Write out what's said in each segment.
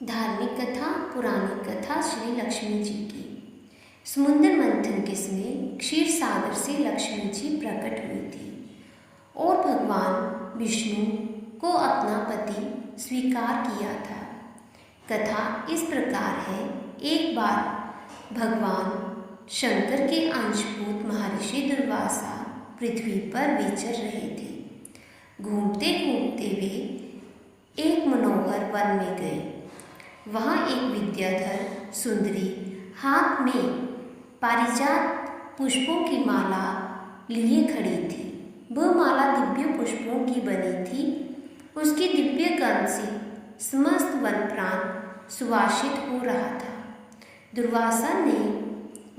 धार्मिक कथा, पुरानी कथा श्री लक्ष्मी जी की। समुद्र मंथन के समय क्षीर सागर से लक्ष्मी जी प्रकट हुई थी और भगवान विष्णु को अपना पति स्वीकार किया था। कथा इस प्रकार है। एक बार भगवान शंकर के अंशभूत महर्षि दुर्वासा पृथ्वी पर विचर रहे थे। घूमते घूमते वे एक मनोहर वन में गए। वहाँ एक विद्याधर सुंदरी हाथ में पारिजात पुष्पों की माला लिए खड़ी थी। वह माला दिव्य पुष्पों की बनी थी। उसकी दिव्य गंध से समस्त वन प्राण सुवासित हो रहा था। दुर्वासा ने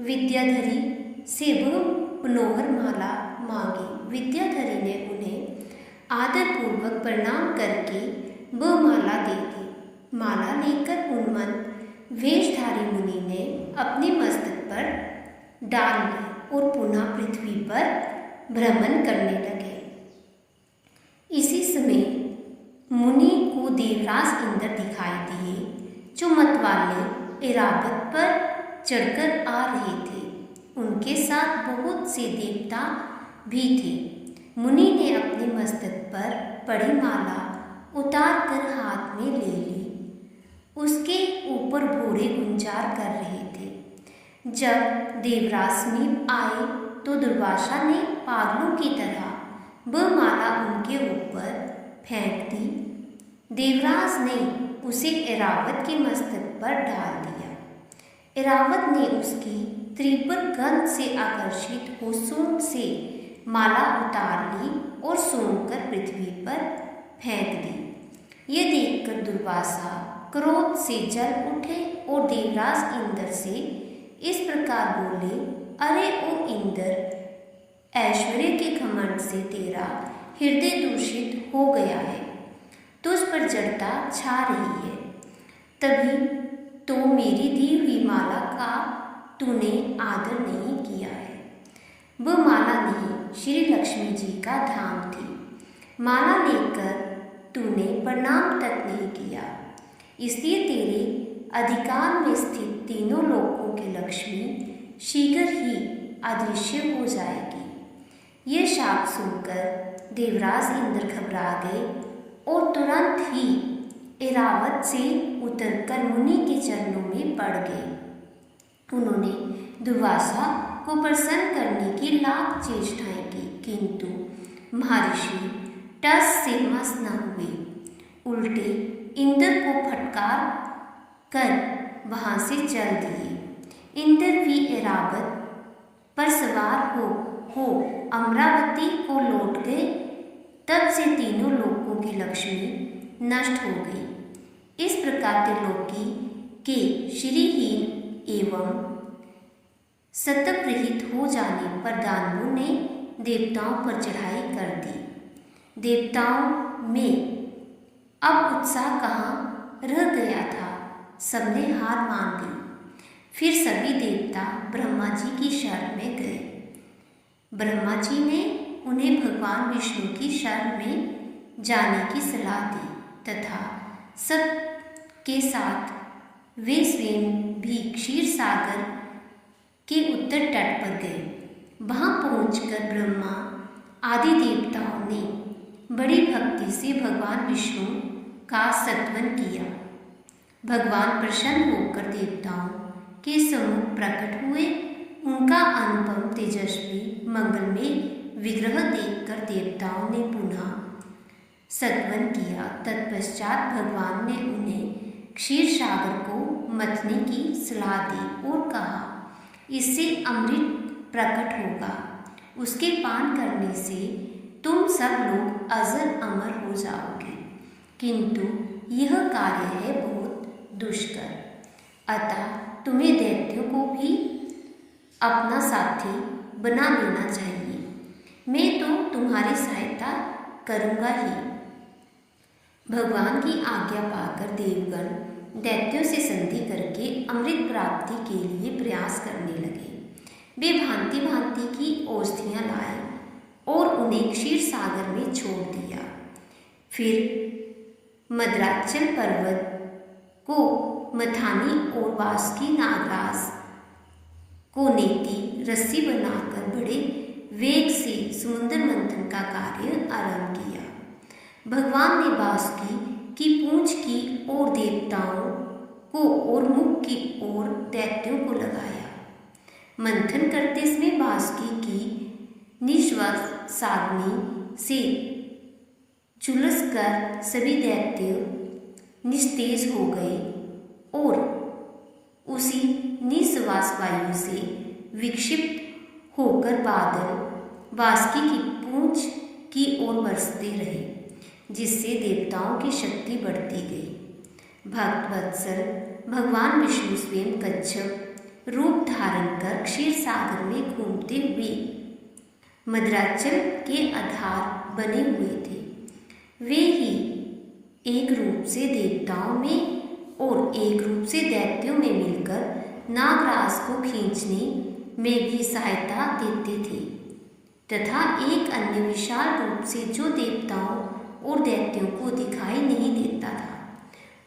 विद्याधरी से वह मनोहर माला मांगी। विद्याधरी ने उन्हें आदरपूर्वक प्रणाम करके वह माला दे दी। माला लेकर उन्मत्त वेशधारी मुनि ने अपने मस्तक पर डाल ली और पुनः पृथ्वी पर भ्रमण करने लगे। इसी समय मुनि को देवराज इंद्र दिखाई दिए, जो मतवाले ऐरावत पर चढ़कर आ रहे थे। उनके साथ बहुत से देवता भी थे। मुनि ने अपने मस्तक पर पड़ी माला उतार कर हाथ में ले ली। उसके ऊपर घोड़े गुंजार कर रहे थे। जब देवराज समीप आए तो दुर्वासा ने पागलों की तरह वह माला उनके ऊपर फेंक दी। देवराज ने उसे ऐरावत के मस्तक पर डाल दिया। ऐरावत ने उसकी तीव्र गंध से आकर्षित हो सूंड से माला उतार ली और सूंघकर पृथ्वी पर फेंक दी। ये देखकर दुर्वासा क्रोध से जल उठे और देवराज इंद्र से इस प्रकार बोले, अरे ओ इंद्र, ऐश्वर्य के घमंड से तेरा हृदय दूषित हो गया है। तुझ पर जड़ता छा रही है। तभी तो मेरी दी हुई माला का तूने आदर नहीं किया है। वह माला नहीं, श्री लक्ष्मी जी का धाम थी। माला लेकर तूने प्रणाम तक नहीं किया। इसलिए तेरे अधिकार में स्थित तीनों लोकों की लक्ष्मी शीघ्र ही अदृश्य हो जाएगी। यह शाप सुनकर देवराज इंद्र घबरा गए और तुरंत ही ऐरावत से उतरकर मुनि के चरणों में पड़ गए। उन्होंने दुर्वासा को प्रसन्न करने की लाख चेष्टाएं की, किंतु महर्षि टस से मस न हुए। उल्टे इंद्र को फटकार कर वहां से चल दिए। इंद्र भी ऐरावत पर सवार हो अमरावती को लौट गए। तब से तीनों लोकों की लक्ष्मी नष्ट हो गई। इस प्रकार त्रिलोकी के श्रीहीन एवं सतप्रहित हो जाने पर दानवों ने देवताओं पर चढ़ाई कर दी। देवताओं में अब उत्साह कहाँ रह गया था। सबने हार मान ली। फिर सभी देवता ब्रह्मा जी की शरण में गए। ब्रह्मा जी ने उन्हें भगवान विष्णु की शरण में जाने की सलाह दी तथा सब के साथ वे स्वयं भी क्षीर सागर के उत्तर तट पर गए। वहाँ पहुंचकर ब्रह्मा आदि देवताओं ने बड़ी भक्ति से भगवान विष्णु का स्तवन किया। भगवान प्रसन्न होकर देवताओं के सम्मुख प्रकट हुए। उनका अनुपम तेजस्वी मंगलमय विग्रह देखकर देवताओं ने पुनः स्तवन किया। तत्पश्चात भगवान ने उन्हें क्षीर सागर को मथने की सलाह दी और कहा, इससे अमृत प्रकट होगा। उसके पान करने से तुम सब लोग अजर अमर हो जाओगे, किंतु यह कार्य है बहुत दुष्कर। अतः तुम्हें दैत्यों को भी अपना साथी बना लेना चाहिए। मैं तो तुम्हारी सहायता करूँगा ही। भगवान की आज्ञा पाकर देवगण दैत्यों से संधि करके अमृत प्राप्ति के लिए प्रयास करने लगे। वे भांति भांति की औषधियाँ लाए और उन्हें क्षीर सागर में छोड़ दिया। फिर मद्राचल पर्वत को मथानी और बासुकी नागराज को नेति रस्सी बनाकर बड़े वेग से समुद्र मंथन का कार्य आरंभ किया। भगवान ने बासुकी की पूंछ की ओर देवताओं को और मुख की ओर दैत्यों को लगाया। मंथन करते समय बासुकी की निश्वासाग्नि से झुलसकर सभी दैत्य निस्तेज हो गए और उसी निश्वास वायु से विक्षिप्त होकर बादल बासुकी की पूंछ की ओर बरसते रहे, जिससे देवताओं की शक्ति बढ़ती गई। भक्त वत्सल भगवान विष्णु स्वयं कच्छप रूप धारण कर क्षीर सागर में घूमते हुए मद्राचल के आधार बने हुए थे। वे ही एक रूप से देवताओं में और एक रूप से दैत्यों में मिलकर नागराज को खींचने में भी सहायता देते थे तथा एक अन्य विशाल रूप से जो देवताओं और दैत्यों को दिखाई नहीं देता था,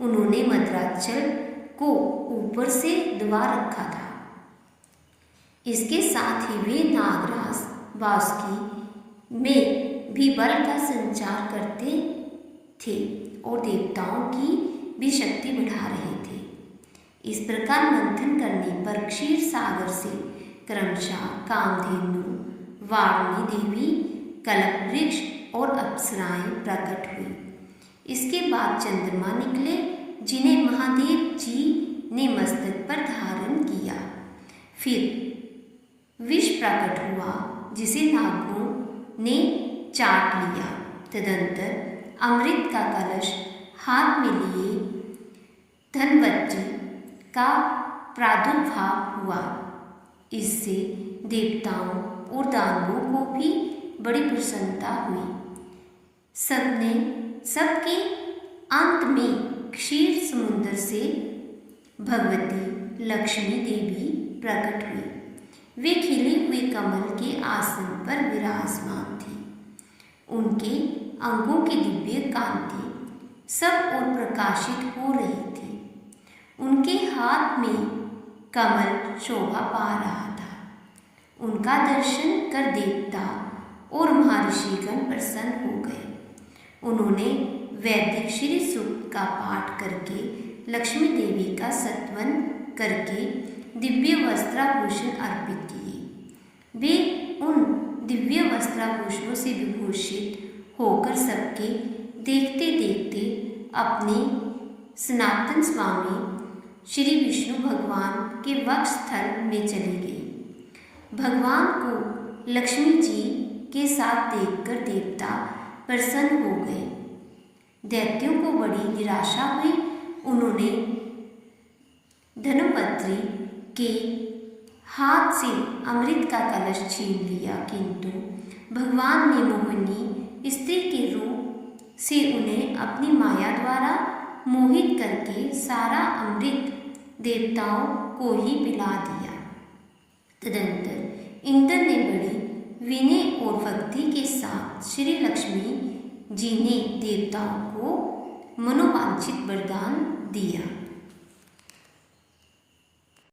उन्होंने मद्राचल को ऊपर से दबा रखा था। इसके साथ ही वे नागराज बासुकी में भी बल का संचार करते थे और देवताओं की भी शक्ति बढ़ा रहे थे। इस प्रकार मंथन करने पर क्षीर सागर से क्रमशः कामधेनु, वारुणी देवी, कल्पवृक्ष और अप्सराएं प्रकट हुई। इसके बाद चंद्रमा निकले, जिन्हें महादेव जी ने मस्तक पर धारण किया। फिर विष प्रकट हुआ, जिसे नागों ने चाट लिया। तदंतर अमृत का कलश हाथ में लिए धनवंतरी का प्रादुर्भाव हुआ। इससे देवताओं और दानवों को भी बड़ी प्रसन्नता हुई। सबके अंत में क्षीर समुद्र से भगवती लक्ष्मी देवी प्रकट हुई। वे खिले हुए कमल के आसन पर विराजमान थी। उनके अंगों की दिव्य कांति सब ओर प्रकाशित हो रही थी। उनके हाथ में कमल शोभा पा रहा था। उनका दर्शन कर देवता और महर्षिगण प्रसन्न हो गए। उन्होंने वैदिक श्री सूक्त का पाठ करके लक्ष्मी देवी का स्तवन करके दिव्य वस्त्राभूषण अर्पित किए। वे उन दिव्य वस्त्राभूषणों से विभूषित होकर सबके देखते देखते अपने सनातन स्वामी श्री विष्णु भगवान के वक्षस्थल में चले गए। भगवान को लक्ष्मी जी के साथ देखकर देवता प्रसन्न हो गए। दैत्यों को बड़ी निराशा हुई। उन्होंने धनवंतरी के हाथ से अमृत का कलश छीन लिया, किंतु भगवान ने मोहिनी स्त्री के रूप से उन्हें अपनी माया द्वारा मोहित करके सारा अमृत देवताओं को ही पिला दिया। तदंतर इंद्र ने बड़ी विनय और भक्ति के साथ श्री लक्ष्मी जी ने देवताओं को मनोवांछित वरदान दिया।